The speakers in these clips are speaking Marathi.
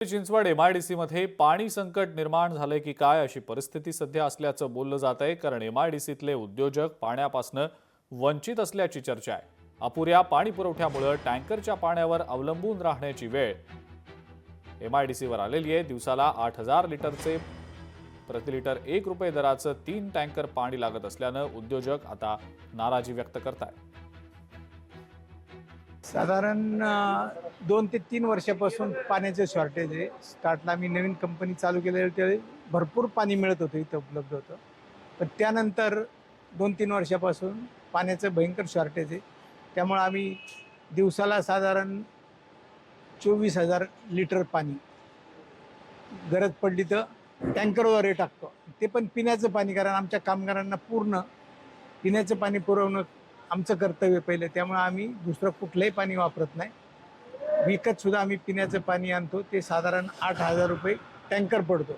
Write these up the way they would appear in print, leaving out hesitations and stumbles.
चिंचवड एमआयडीसी मध्ये पाणी संकट निर्माण झाले की काय अशी परिस्थिती सध्या असल्याचं बोललं जात आहे। कारण एमआयडीसीतले उद्योजक पाण्यापासून वंचित असल्याची चर्चा आहे। अपुऱ्या पाणी पुरवठ्यामुळे टँकरच्या पाण्यावर अवलंबून राहण्याची वेळ एमआयडीसीवर आलेली आहे। दिवसाला 8000 लिटरचे प्रति लिटर 1 रुपये दराचं 3 टँकर पाणी लागत असल्यानं उद्योजक आता नाराजी व्यक्त करतात। साधारण 2 ते 3 वर्षापासून पाण्याचं शॉर्टेज आहे। स्टार्टला आम्ही नवीन कंपनी चालू केल्यावर त्यावेळी भरपूर पाणी मिळत होतं, इथं उपलब्ध होतं। पण त्यानंतर 2-3 वर्षापासून पाण्याचं भयंकर शॉर्टेज आहे। त्यामुळे आम्ही दिवसाला साधारण 24,000 लिटर पाणी गरज पडली तर टँकरद्वारे टाकतो। ते पण पिण्याचं पाणी, कारण आमच्या कामगारांना पूर्ण पिण्याचं पाणी पुरवणं आमचं कर्तव्य पहिलं। त्यामुळे आम्ही दुसरं कुठलंही पाणी वापरत नाही। विकत सुद्धा आम्ही पिण्याचं पाणी आणतो। ते साधारण 8,000 रुपये टँकर पडतो।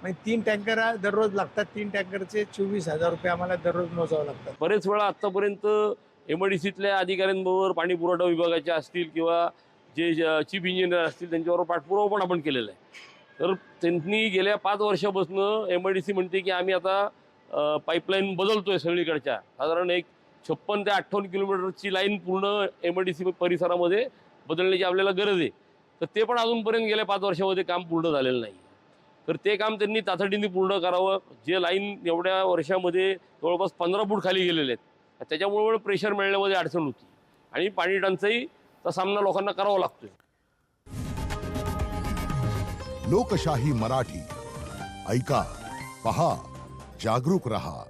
म्हणजे 3 टँकर दररोज लागतात। 3 टँकरचे 24,000 रुपये आम्हाला दररोज मोजावं लागतात। बरेच वेळा आतापर्यंत एमआयडीसीतल्या अधिकाऱ्यांबरोबर पाणी पुरवठा विभागाचे असतील किंवा जे चीफ इंजिनियर असतील त्यांच्याबरोबर पाठपुरावा पण आपण केलेला आहे। तर त्यांनी गेल्या 5 वर्षापासून एमआयडीसी म्हणते की आम्ही आता पाईपलाईन बदलतोय सगळीकडच्या। साधारण एक 56 ते 58 किलोमीटरची लाईन पूर्ण एमआयडीसी परिसरामध्ये बदलण्याची आपल्याला गरज आहे। तर ते पण अजूनपर्यंत गेल्या 5 वर्षामध्ये काम पूर्ण झालेलं नाही। तर ते काम त्यांनी तातडीने पूर्ण करावं। जे लाईन एवढ्या वर्षामध्ये जवळपास 15 फूट खाली गेलेले आहेत, त्याच्यामुळे प्रेशर मिळण्यामध्ये अडचण होती आणि पाणी टंचाईचा सामना लोकांना करावा लागतोय। लोकशाही मराठी ऐका, पहा, जागरूक रहा।